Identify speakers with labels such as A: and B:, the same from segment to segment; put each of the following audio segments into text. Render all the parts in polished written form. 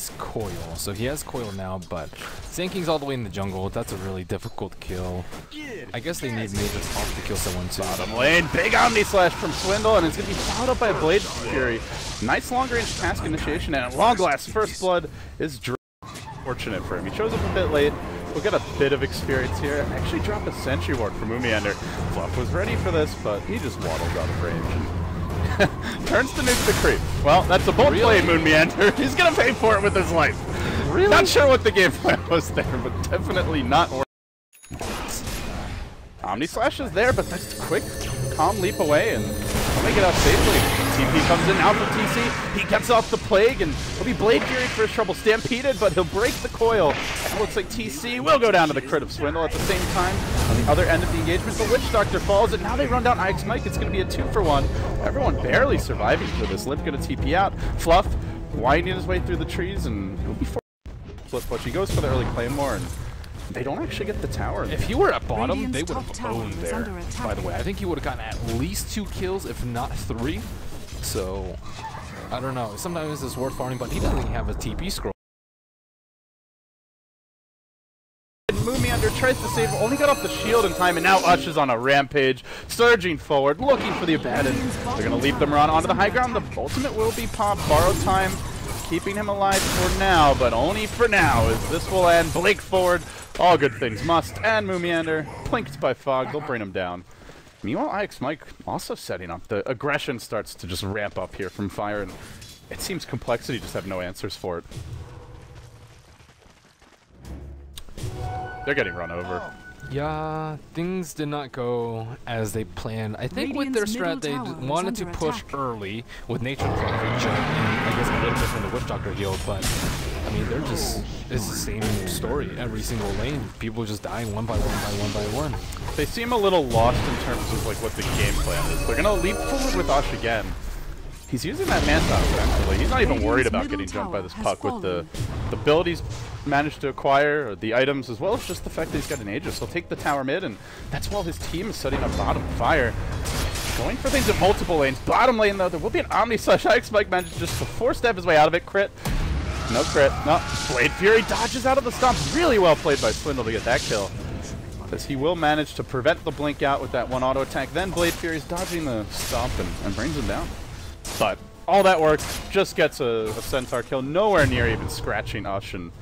A: is coil. So he has coil now, but Sand King's all the way in the jungle. That's a really difficult kill. I guess they need Major off to kill someone too.
B: Bottom lane, big Omni Slash from Swindle, and it's going to be followed up by a Blade Fury. Nice long-range task initiation, and at long last, First Blood is fortunate for him. He shows up a bit late. We'll get a bit of experience here. Actually drop a Sentry Ward for Moomiander. Fluff was ready for this, but he just waddles out of range. And turns to nuke the creep. Well, that's a bold play, Moomiander. He's going to pay for it with his life. Really? Not sure what the game plan was there, but definitely not working. Omni Slash is there, but that's a quick, calm leap away, and he'll make it out safely. TP comes in now from TC. He gets off the Plague, and he'll be Blade Fury for his trouble. Stampeded, but he'll break the coil. And it looks like TC will go down to the crit of Swindle at the same time. On the other end of the engagement, the Witch Doctor falls, and now they run down IX Mike. It's going to be a 2-for-1. Everyone barely surviving for this. Limp going to TP out. Fluff winding his way through the trees, and he'll be flip push. He goes for the early Claymore, and they don't actually get the tower.
A: If he were at bottom, they would have owned there, by the way. I think he would have gotten at least 2 kills, if not 3. So, I don't know. Sometimes it's worth farming, but he doesn't even have a TP scroll.
B: Moomiander tries to save, only got off the shield in time, and now Ush is on a rampage, surging forward, looking for the abandoned. They're going to leap them around onto the high ground. The ultimate will be popped. Borrow time, keeping him alive for now, but only for now, as this will end. Blake forward, all good things must, and Moomiander, plinked by Fog, they'll bring him down. Meanwhile, IX Mike also setting up. The aggression starts to just ramp up here from Fire, and it seems compLexity just have no answers for it. They're getting run over.
A: Yeah, things did not go as they planned. I think with their strat, they wanted to push early with Nature Coverage, and I guess a little bit from the Witch Doctor heal, but I mean, they're just, it's the same story every single lane. People just dying one by one by one by one.
B: They seem a little lost in terms of like what the game plan is. They're gonna leap forward with Ush again. He's using that Manta offensively. He's not even worried about getting jumped by this puck with the build he's managed to acquire, or the items, as well as just the fact that he's got an Aegis. He'll take the tower mid, and that's while his team is setting up bottom. Fire going for things in multiple lanes. Bottom lane, though, there will be an Omni Slash. IX Mike manages just to four-step his way out of it. Crit. No crit. No. Blade Fury dodges out of the stomp. Really well played by Swindle to get that kill, as he will manage to prevent the blink out with that one auto attack. Then Blade Fury's dodging the stomp and brings him down. But all that work just gets a Centaur kill, nowhere near even scratching Ush. And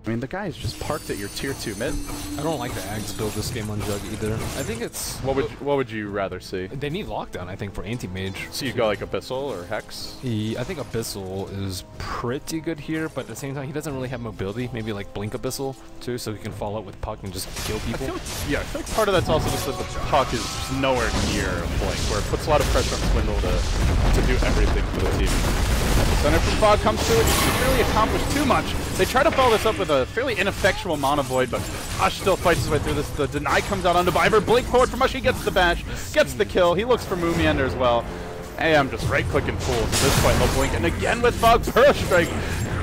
B: I mean, the guy is just parked at your tier 2 mid. I don't like the Ags build this game on Jug either. I think it's... What would you rather see?
A: They need lockdown, I think, for anti-mage.
B: So you go like Abyssal or Hex?
A: I think Abyssal is pretty good here, but at the same time, he doesn't really have mobility. Maybe like Blink Abyssal, too, so he can follow up with Puck and just kill people.
B: I feel like part of that's also just that the Puck is nowhere near a Blink, where it puts a lot of pressure on Swindle to do everything for the team. The center from Fog comes through, and he doesn't really accomplish too much. They try to follow this up with a fairly ineffectual Mana Void, but Ush still fights his way through this. The deny comes out onto Biver. Blink forward from Ush. He gets the bash, gets the kill. He looks for Moomiander as well. Hey, I'm just right-clicking fools at this point. They'll blink, and again with Fog. Burrow Strike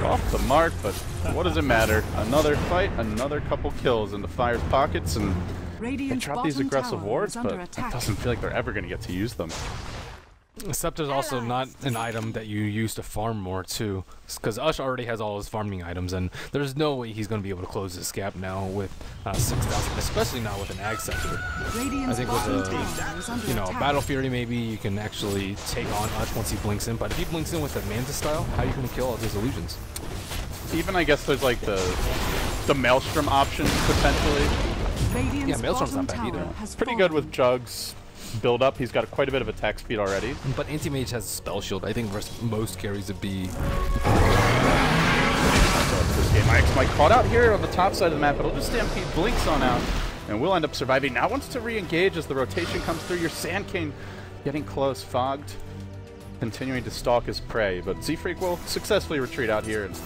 B: off the mark, but what does it matter? Another fight, another couple kills into Fire's pockets, and they drop these aggressive wards, but it doesn't feel like they're ever going to get to use them.
A: Scepter's also not an item that you use to farm more, too. Because Ush already has all his farming items, and there's no way he's going to be able to close this gap now with 6,000, especially not with an Ag Scepter. I think with a Battle Fury, maybe you can actually take on Ush once he blinks in, but if he blinks in with the Manta style, how are you going to kill all his illusions?
B: Even, I guess, there's like the Maelstrom options, potentially.
A: Yeah, Maelstrom's not bad either.
B: It's pretty good with Jugs. Build up, he's got quite a bit of attack speed already.
A: But Anti-Mage has a spell shield. I think versus most carries would be...
B: This game, IX Mike caught out here on the top side of the map, but he'll just Stampede blinks on out, and we'll end up surviving. Now wants to re-engage as the rotation comes through. Your Sand King getting close, Fogged, continuing to stalk his prey, but Z-Freak will successfully retreat out here, and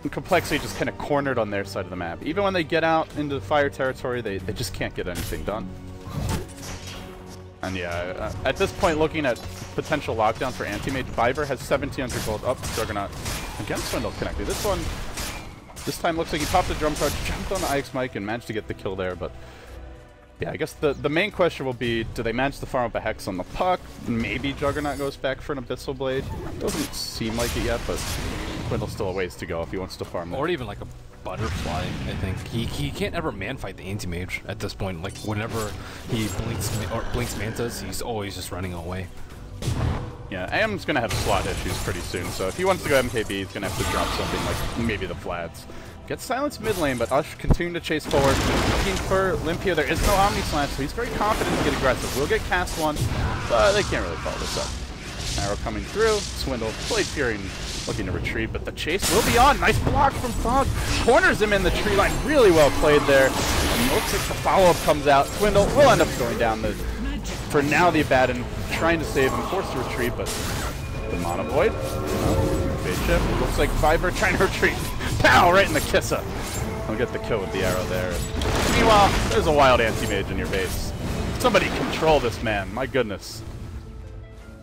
B: compLexity just kind of cornered on their side of the map. Even when they get out into the Fire territory, they just can't get anything done. And yeah, at this point, looking at potential lockdown for Anti-Mage, Biver has 1,700 gold up. Juggernaut against Swindle connected. This time looks like he popped a drum charge, jumped on the IX Mike, and managed to get the kill there. But yeah, I guess the main question will be, do they manage to farm up a Hex on the Puck? Maybe Juggernaut goes back for an Abyssal Blade. Doesn't seem like it yet, but Swindle's still a ways to go if he wants to farm
A: Or
B: there.
A: even like a butterfly, I think. He can't ever man fight the anti-mage at this point. Like whenever he blinks mantas, he's always just running away.
B: Yeah, AM's going to have slot issues pretty soon, so if he wants to go MKB, he's going to have to drop something like maybe the Flats. Gets silenced mid lane, but Ush continuing to chase forward. Looking for Olympia. There is no Omni Slash, so he's very confident to get aggressive. Will get cast once, but they can't really follow this up. Arrow coming through. Swindle, Blade Fury looking to retreat, but the chase will be on. Nice block from Fog. Corners him in the tree line. Really well played there. And looks like the follow-up comes out. Swindle will end up going down. For now, the Abaddon trying to save him, forced to retreat, but the Mana Void. Fade shift. Looks like Fiber trying to retreat. Pow! Right in the Kissa. I'll get the kill with the arrow there. Meanwhile, there's a wild anti-mage in your base. Somebody control this man. My goodness.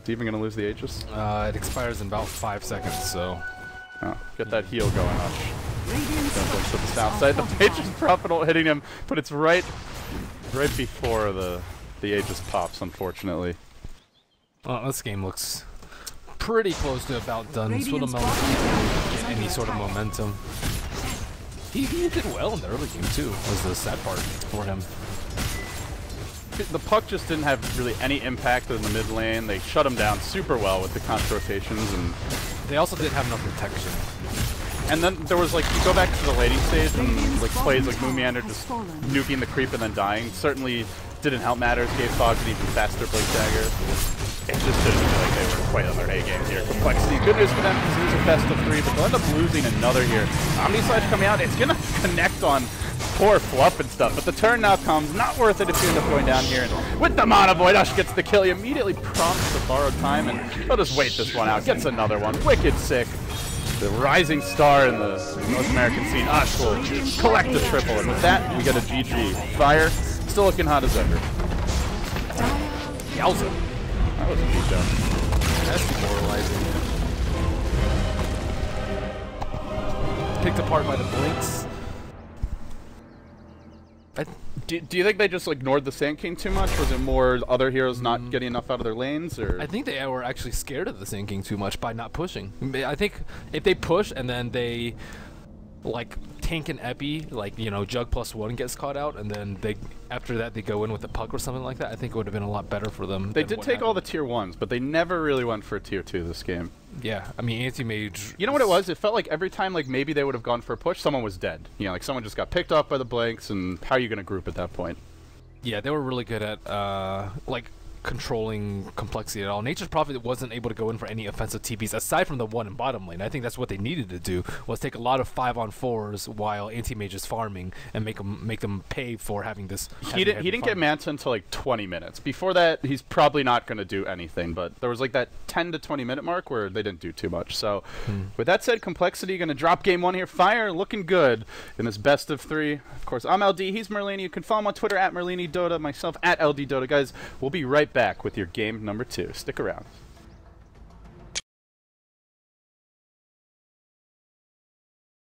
B: Is he even going to lose the Aegis?
A: It expires in about 5 seconds, so...
B: Oh, get that heal going, Ush. To the south side. The Aegis Prophet hitting him, but it's right before the Aegis pops, unfortunately.
A: Well, this game looks pretty close to about done. Swindle can't get any sort of momentum. He did well in the early game too, was the sad part for him.
B: The puck just didn't have really any impact in the mid lane. They shut him down super well with the contra rotations, and
A: they also didn't have enough protection.
B: And then there was like, you go back to the laning stage and like plays like Moomiander just nuking the creep and then dying. Certainly didn't help matters, gave Fog an even faster Blink Dagger. It just didn't feel like they were quite on their A game here. compLexity, good news for them because it was a best of 3, but they'll end up losing another here. Omni Slash coming out, it's gonna connect on poor Fluff and stuff, but the turn now comes. Not worth it if you end up going down here. And with the Mana Void, Ush gets the kill. He immediately prompts the borrowed time, and he'll just wait this one out. Gets another one. Wicked sick. The rising star in the North American scene, Ush will collect the triple, and with that, we get a GG. Fire, still looking hot as ever.
A: Yowza.
B: That was a beat down.
A: That's demoralizing. Picked apart by the blinks.
B: Do you think they just ignored the Sand King too much? Was it more other heroes not getting enough out of their lanes? Or
A: I think they were actually scared of the Sand King too much by not pushing. I think if they push and then they like tank an epi, like, you know, Jug +1 gets caught out, and then they after that they go in with the puck or something like that, I think it would have been a lot better for them.
B: They did take all the tier 1s, but they never really went for a tier 2 this game.
A: Yeah, I mean, anti-mage...
B: You know what it was? It felt like every time, like, maybe they would have gone for a push, someone was dead. You know, like, someone just got picked off by the blanks, and how are you going to group at that point?
A: Yeah, they were really good at, like, controlling compLexity at all. Nature's Prophet wasn't able to go in for any offensive TPs aside from the one in bottom lane. I think that's what they needed to do, was take a lot of 5-on-4s while anti-mage is farming and make them pay for having this.
B: He didn't get Manta until like 20 minutes. Before that, he's probably not going to do anything, but there was like that 10 to 20 minute mark where they didn't do too much. So with that said, compLexity going to drop game 1 here. Fire looking good in this best of 3. Of course, I'm LD, he's Merlini. You can follow him on Twitter at MerliniDota, myself at LDDota. Guys, we'll be right back with your game number 2. Stick around.